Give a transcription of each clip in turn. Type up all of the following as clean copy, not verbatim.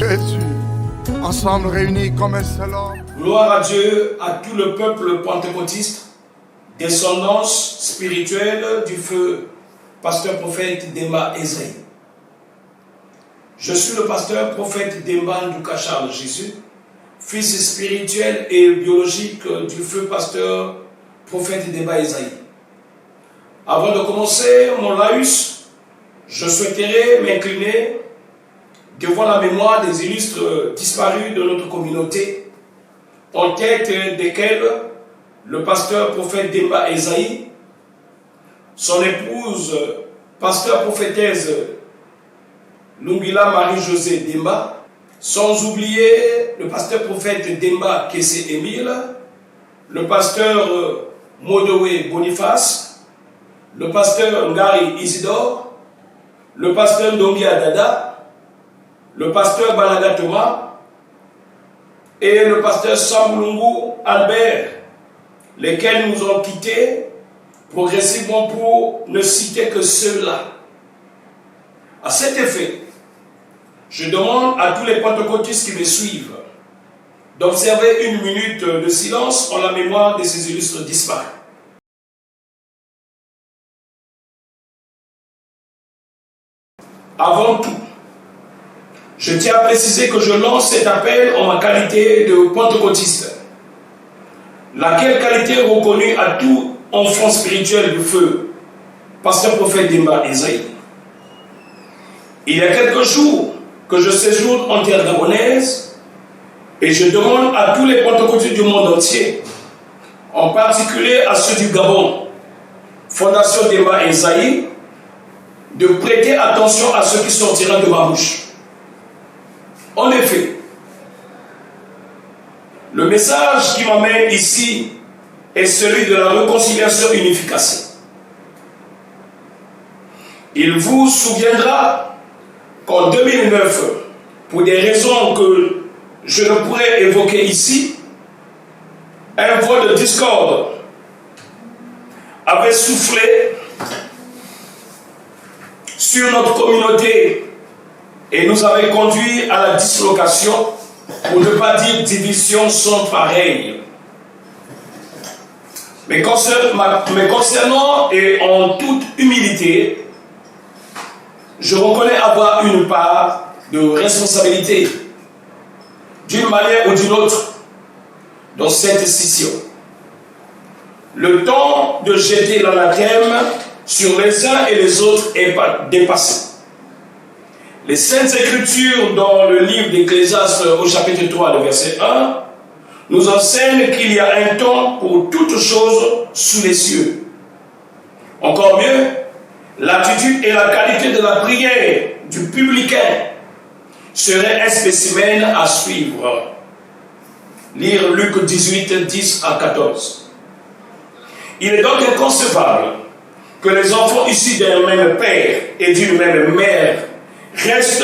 Jésus, ensemble réunis comme un seul homme. Gloire à Dieu, à tout le peuple pentecôtiste, descendance spirituelle du feu, pasteur prophète Demba Ezaïe. Je suis le pasteur prophète Demba Ndouka Charles Jésus, fils spirituel et biologique du feu pasteur prophète Demba Ezaïe. Avant de commencer mon laïus, je souhaiterais m'incliner devant la mémoire des illustres disparus de notre communauté, en tête desquels le pasteur prophète Demba Ezaïe, son épouse, pasteur prophétesse Lungila Marie-Josée Demba, sans oublier le pasteur prophète Demba Kessé Émile, le pasteur Modowe Boniface, le pasteur Ngari Isidore, le pasteur Ndongi Adada, le pasteur Balaga Thomas et le pasteur Sambulungu Albert, lesquels nous ont quittés progressivement pour ne citer que ceux-là. À cet effet, je demande à tous les pentecôtistes qui me suivent d'observer une minute de silence en la mémoire de ces illustres disparus. Avant tout, je tiens à préciser que je lance cet appel en ma qualité de pentecôtiste, laquelle qualité reconnue à tout enfant spirituel du feu, pasteur prophète Demba Ezaïe. Il y a quelques jours que je séjourne en terre gabonaise et je demande à tous les pentecôtistes du monde entier, en particulier à ceux du Gabon, Fondation Demba Ezaïe, de prêter attention à ce qui sortira de ma bouche. En effet, le message qui m'amène ici est celui de la réconciliation et unification. Il vous souviendra qu'en 2009, pour des raisons que je ne pourrais évoquer ici, un vent de discorde avait soufflé sur notre communauté et nous avait conduit à la dislocation, pour ne pas dire division sans pareil. Mais concernant et en toute humilité, je reconnais avoir une part de responsabilité, d'une manière ou d'une autre, dans cette scission. Le temps de jeter l'anathème sur les uns et les autres est dépassé. Les Saintes Écritures, dans le livre d'Ecclésiaste au chapitre 3, le verset 1, nous enseignent qu'il y a un temps pour toutes choses sous les cieux. Encore mieux, l'attitude et la qualité de la prière du publicain seraient un spécimen à suivre. Lire Luc 18, 10 à 14. Il est donc inconcevable que les enfants issus d'un même père et d'une même mère restent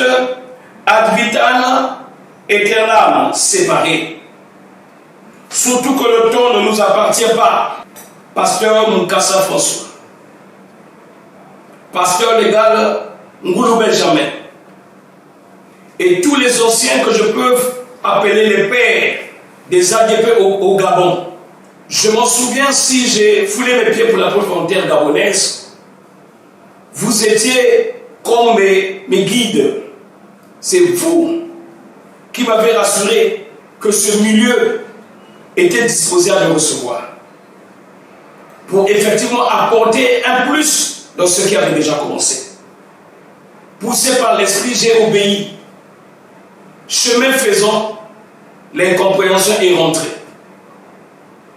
ad vitam aeternam séparés. Surtout que le temps ne nous appartient pas. Pasteur Mukasa François, pasteur légal Ngoulou Benjamin, et tous les anciens que je peux appeler les pères des ADP au Gabon. Je m'en souviens, si j'ai foulé mes pieds pour la frontière gabonaise, vous étiez comme mes guides. C'est vous qui m'avez rassuré que ce milieu était disposé à me recevoir, pour effectivement apporter un plus dans ce qui avait déjà commencé. Poussé par l'esprit, j'ai obéi. Chemin faisant, l'incompréhension est rentrée.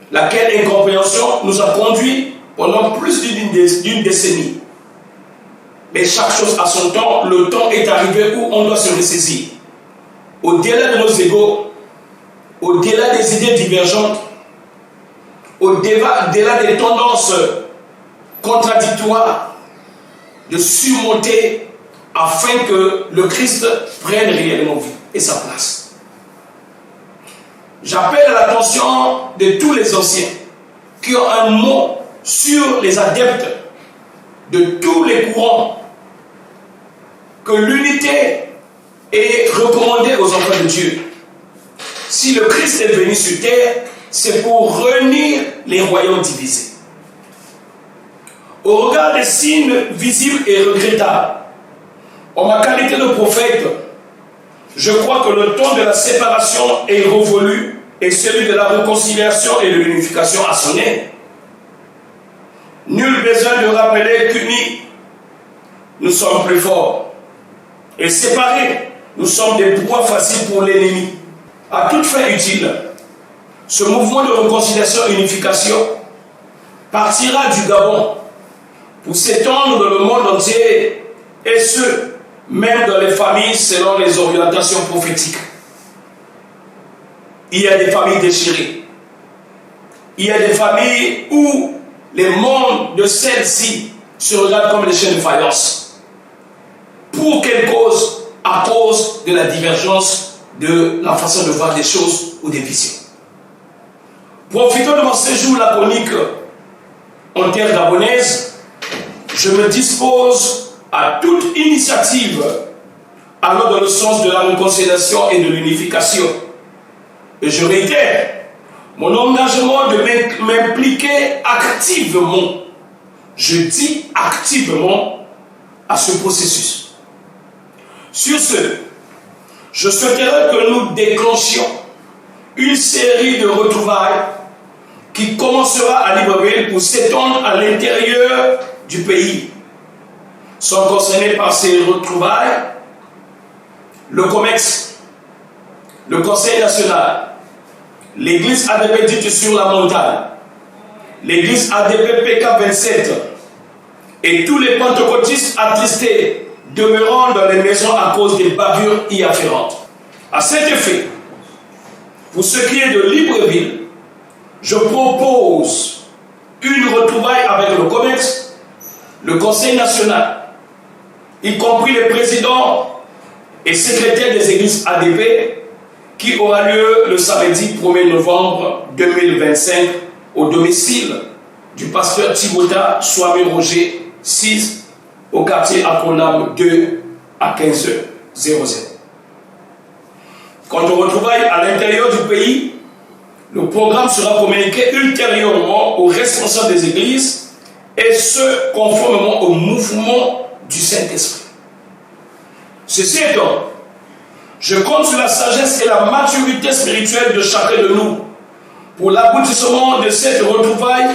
Laquelle incompréhension nous a conduit pendant plus d'une décennie. Mais chaque chose a son temps, le temps est arrivé où on doit se ressaisir. Au-delà de nos égos, au-delà des idées divergentes, au-delà des tendances contradictoires, de surmonter afin que le Christ prenne réellement vie et sa place. J'appelle à l'attention de tous les anciens qui ont un mot sur les adeptes de tous les courants, que l'unité est recommandé aux enfants de Dieu. Si le Christ est venu sur terre, c'est pour réunir les royaumes divisés. Au regard des signes visibles et regrettables, en ma qualité de prophète, je crois que le temps de la séparation est révolu et celui de la réconciliation et de l'unification à son aide. Nul besoin de rappeler qu'unis, nous sommes plus forts. Et séparés, nous sommes des proies faciles pour l'ennemi. À toute fin utile, ce mouvement de réconciliation et unification partira du Gabon pour s'étendre dans le monde entier, et ce, même dans les familles selon les orientations prophétiques. Il y a des familles déchirées. Il y a des familles où les membres de celles-ci se regardent comme des chaînes de faïence. Pour quelle cause? À cause de la divergence de la façon de voir des choses ou des visions. Profitant de mon séjour laconique en terre gabonaise, je me dispose à toute initiative allant dans le sens de la réconciliation et de l'unification. Et je réitère mon engagement de m'impliquer activement, je dis activement, à ce processus. Sur ce, je souhaiterais que nous déclenchions une série de retrouvailles qui commencera à Libreville pour s'étendre à l'intérieur du pays. Sont concernés par ces retrouvailles le COMEX, le Conseil national, l'église ADP dite sur la montagne, l'église ADP PK 27 et tous les pentecôtistes attristés demeurant dans les maisons à cause des bavures y afférentes. À cet effet, pour ce qui est de Libreville, je propose une retrouvaille avec le COMEX, le Conseil national, y compris les présidents et secrétaires des églises ADP, qui aura lieu le samedi 1er novembre 2025 au domicile du pasteur Thibota Swami Roger 6 au quartier Akonam 2 à 15h00. Quant aux retrouvailles à l'intérieur du pays, le programme sera communiqué ultérieurement aux responsables des églises et ce, conformément au mouvement du Saint-Esprit. Ceci étant, je compte sur la sagesse et la maturité spirituelle de chacun de nous pour l'aboutissement de cette retrouvaille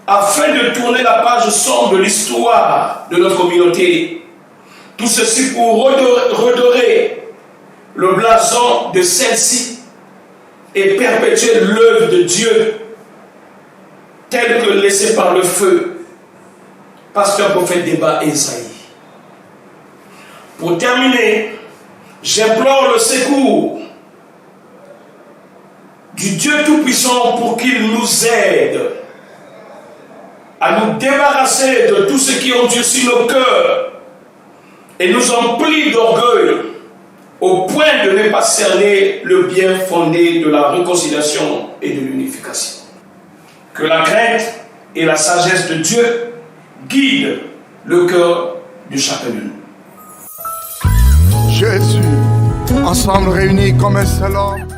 afin de tourner la page sombre de l'histoire de notre communauté. Tout ceci pour redorer le blason de celle-ci et perpétuer l'œuvre de Dieu telle que laissée par le feu, pasteur prophète Déma Esaïe. Pour terminer, j'implore le secours du Dieu Tout-Puissant pour qu'il nous aide à nous débarrasser de tout ce qui endurcit nos cœurs et nous emplit d'orgueil au point de ne pas cerner le bien fondé de la réconciliation et de l'unification. Que la crainte et la sagesse de Dieu guident le cœur de chacun de nous. Jésus, ensemble réunis comme un seul homme.